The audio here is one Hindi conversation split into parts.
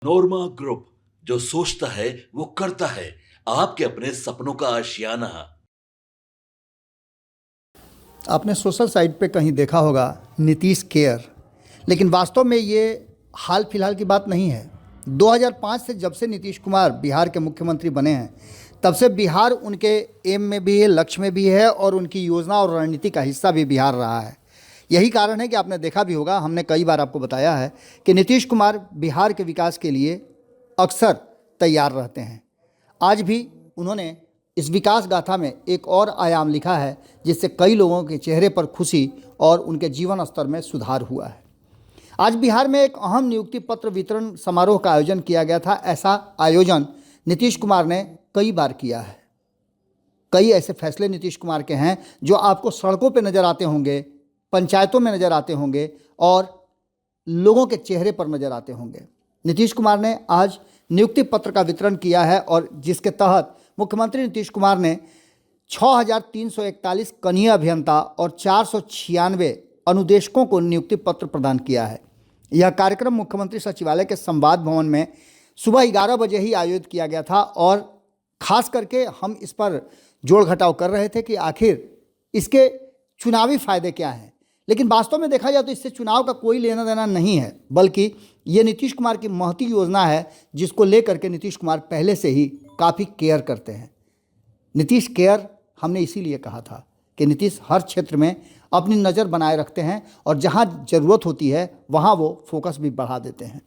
नोरमा ग्रुप, जो सोचता है वो करता है। आपके अपने सपनों का आशियाना। आपने सोशल साइट पे कहीं देखा होगा नीतीश केयर, लेकिन वास्तव में ये हाल फिलहाल की बात नहीं है। 2005 से जब से नीतीश कुमार बिहार के मुख्यमंत्री बने हैं, तब से बिहार उनके एम में भी है, लक्ष्य में भी है और उनकी योजना और रणनीति का हिस्सा भी बिहार रहा है। यही कारण है कि आपने देखा भी होगा, हमने कई बार आपको बताया है कि नीतीश कुमार बिहार के विकास के लिए अक्सर तैयार रहते हैं। आज भी उन्होंने इस विकास गाथा में एक और आयाम लिखा है, जिससे कई लोगों के चेहरे पर खुशी और उनके जीवन स्तर में सुधार हुआ है। आज बिहार में एक अहम नियुक्ति पत्र वितरण समारोह का आयोजन किया गया था। ऐसा आयोजन नीतीश कुमार ने कई बार किया है। कई ऐसे फैसले नीतीश कुमार के हैं जो आपको सड़कों पर नज़र आते होंगे, पंचायतों में नज़र आते होंगे और लोगों के चेहरे पर नज़र आते होंगे। नीतीश कुमार ने आज नियुक्ति पत्र का वितरण किया है और जिसके तहत मुख्यमंत्री नीतीश कुमार ने 6,341 कनीय अभियंता और 496 अनुदेशकों को नियुक्ति पत्र प्रदान किया है। यह कार्यक्रम मुख्यमंत्री सचिवालय के संवाद भवन में सुबह 11 बजे ही आयोजित किया गया था और खास करके हम इस पर जोड़ घटाव कर रहे थे कि आखिर इसके चुनावी फायदे क्या हैं। लेकिन वास्तव में देखा जाए तो इससे चुनाव का कोई लेना देना नहीं है, बल्कि ये नीतीश कुमार की महती योजना है, जिसको लेकर के नीतीश कुमार पहले से ही काफ़ी केयर करते हैं। नीतीश केयर हमने इसीलिए कहा था कि नीतीश हर क्षेत्र में अपनी नज़र बनाए रखते हैं और जहां ज़रूरत होती है वहां वो फोकस भी बढ़ा देते हैं।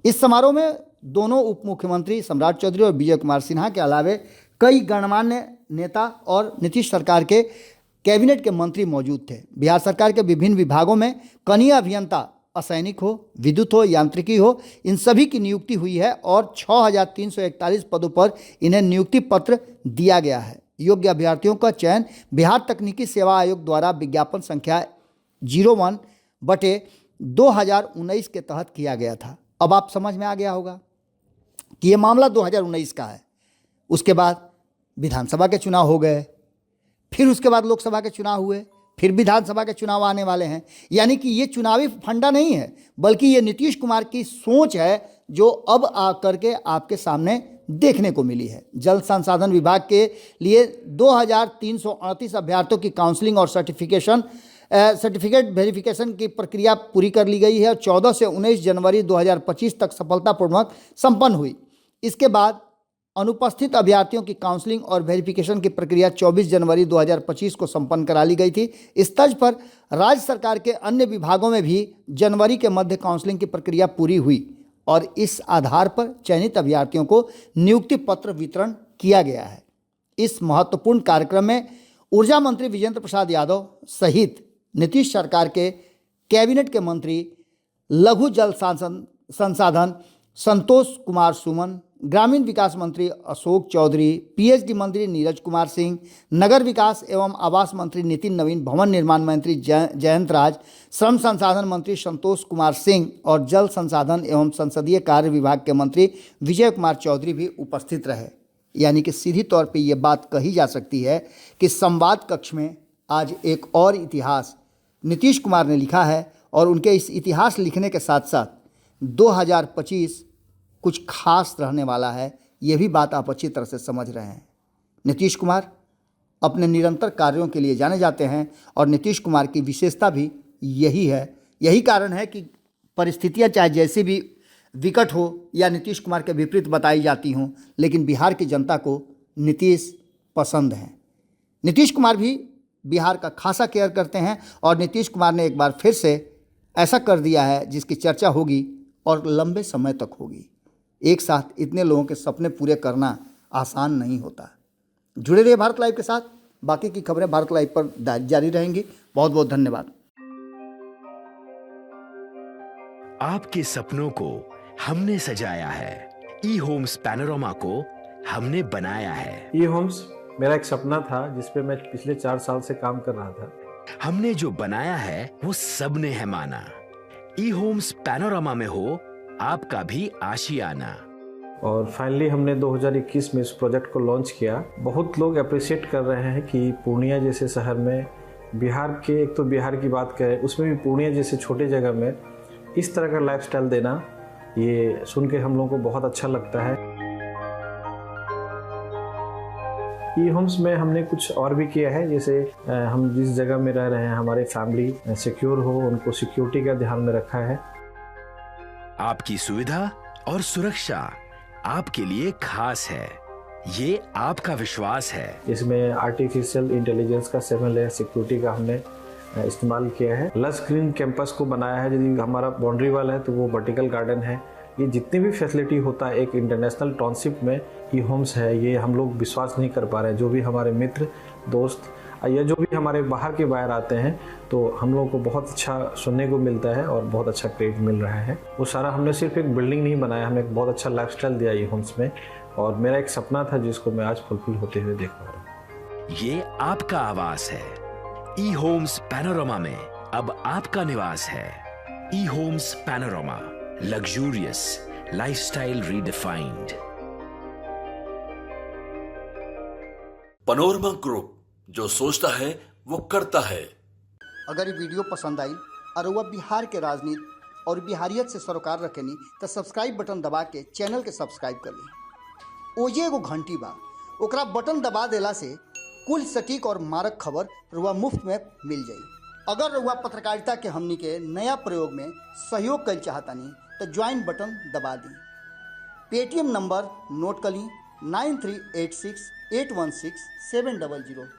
इस समारोह में दोनों उप मुख्यमंत्री सम्राट चौधरी और विजय कुमार सिन्हा के अलावे कई गणमान्य नेता और नीतीश सरकार के कैबिनेट के मंत्री मौजूद थे। बिहार सरकार के विभिन्न विभागों में कनीय अभियंता, असैनिक हो, विद्युत हो, यांत्रिकी हो, इन सभी की नियुक्ति हुई है और 6,341 पदों पर इन्हें नियुक्ति पत्र दिया गया है। योग्य अभ्यर्थियों का चयन बिहार तकनीकी सेवा आयोग द्वारा विज्ञापन संख्या 01/2019 के तहत किया गया था। अब आप समझ में आ गया होगा कि ये मामला 2019 का है। उसके बाद विधानसभा के चुनाव हो गए, फिर उसके बाद लोकसभा के चुनाव हुए, फिर विधानसभा के चुनाव आने वाले हैं। यानी कि ये चुनावी फंडा नहीं है, बल्कि ये नीतीश कुमार की सोच है जो अब आ करके आपके सामने देखने को मिली है। जल संसाधन विभाग के लिए 2,338 अभ्यर्थियों की काउंसलिंग और सर्टिफिकेट वेरिफिकेशन की प्रक्रिया पूरी कर ली गई है और 14 से 19 जनवरी 2025 तक सफलतापूर्वक संपन्न हुई। इसके बाद अनुपस्थित अभ्यर्थियों की काउंसलिंग और वेरिफिकेशन की प्रक्रिया 24 जनवरी 2025 को संपन्न करा ली गई थी। इस तर्ज पर राज्य सरकार के अन्य विभागों में भी जनवरी के मध्य काउंसलिंग की प्रक्रिया पूरी हुई और इस आधार पर चयनित अभ्यर्थियों को नियुक्ति पत्र वितरण किया गया है। इस महत्वपूर्ण कार्यक्रम में ऊर्जा मंत्री विजेंद्र प्रसाद यादव सहित नीतीश सरकार के कैबिनेट के मंत्री लघु जल संसाधन संतोष कुमार सुमन, ग्रामीण विकास मंत्री अशोक चौधरी, पीएचडी मंत्री नीरज कुमार सिंह, नगर विकास एवं आवास मंत्री नितिन नवीन, भवन निर्माण मंत्री जयंत राज, श्रम संसाधन मंत्री संतोष कुमार सिंह और जल संसाधन एवं संसदीय कार्य विभाग के मंत्री विजय कुमार चौधरी भी उपस्थित रहे। यानी कि सीधी तौर पे ये बात कही जा सकती है कि संवाद कक्ष में आज एक और इतिहास नीतीश कुमार ने लिखा है और उनके इस इतिहास लिखने के साथ साथ 2025 कुछ खास रहने वाला है। ये भी बात आप अच्छी तरह से समझ रहे हैं। नीतीश कुमार अपने निरंतर कार्यों के लिए जाने जाते हैं और नीतीश कुमार की विशेषता भी यही है। यही कारण है कि परिस्थितियां चाहे जैसी भी विकट हो या नीतीश कुमार के विपरीत बताई जाती हों, लेकिन बिहार की जनता को नीतीश पसंद हैं। नीतीश कुमार भी बिहार का खासा केयर करते हैं और नीतीश कुमार ने एक बार फिर से ऐसा कर दिया है जिसकी चर्चा होगी और लंबे समय तक होगी। एक साथ इतने लोगों के सपने पूरे करना आसान नहीं होता। जुड़े रहिए भारत लाइव के साथ। बाकी की खबरें भारत लाइव पर जारी रहेंगी। बहुत बहुत धन्यवाद। आपके सपनों को हमने सजाया है। ई होम्स पैनोरामा को हमने बनाया है। ई होम्स मेरा एक सपना था जिस पे मैं पिछले 4 साल से काम कर रहा था। हमने जो बनाया है वो सबने है माना। ई होम्स पैनोरामा में हो आपका भी आशियाना। और फाइनली हमने 2021 में इस प्रोजेक्ट को लॉन्च किया। बहुत लोग अप्रिशिएट कर रहे हैं कि पूर्णिया जैसे शहर में, बिहार के, एक तो बिहार की बात करें उसमें भी पूर्णिया जैसे छोटे जगह में इस तरह का लाइफस्टाइल देना ये सुन के हम लोगों को बहुत अच्छा लगता है। ई होम्स में हमने कुछ और भी किया है, जैसे हम जिस जगह में रह रहे हैं हमारे फैमिली सिक्योर हो, उनको सिक्योरिटी का ध्यान में रखा है। आपकी सुविधा और सुरक्षा आपके लिए खास है, ये आपका विश्वास है। इसमें आर्टिफिशियल इंटेलिजेंस का 7 लेयर सिक्योरिटी का हमने इस्तेमाल किया है। लस ग्रीन कैंपस को बनाया है, यदि हमारा बाउंड्री वाल है तो वो वर्टिकल गार्डन है। ये जितनी भी फैसिलिटी होता है एक इंटरनेशनल टाउनशिप में ई होम्स है, ये हम लोग विश्वास नहीं कर पा रहे हैं। जो भी हमारे मित्र दोस्त या जो भी हमारे बाहर आते हैं तो हम लोगों को बहुत अच्छा सुनने को मिलता है और बहुत अच्छा क्रेडिट मिल रहा है। वो सारा हमने सिर्फ एक बिल्डिंग नहीं बनाया, हमने एक बहुत अच्छा लाइफस्टाइल दिया ई होम्स में, और मेरा एक सपना था जिसको मैं आज फुलफिल होते हुए देख पा रहा हूँ। ये आपका आवास है। ई होम्स पैनोरामा में अब आपका निवास है। E homes panorama, luxurious lifestyle redefined. Panorama group, जो सोचता है वो करता है। अगर ये वीडियो पसंद आई और वह बिहार के राजनीति और बिहारियत से सरोकार रखेनी तो सब्सक्राइब बटन दबा के चैनल के सब्सक्राइब कर ली। ओजे एगो घंटी बा, ओकरा बटन दबा देला से कुल सटीक और मारक खबर रुआ मुफ्त में मिल जाई। अगर रुआ पत्रकारिता के हमनी के नया प्रयोग में सहयोग कर चाहतानी तो ज्वाइन बटन दबा दी। पेटीएम नंबर नोट कर ली 9386816700।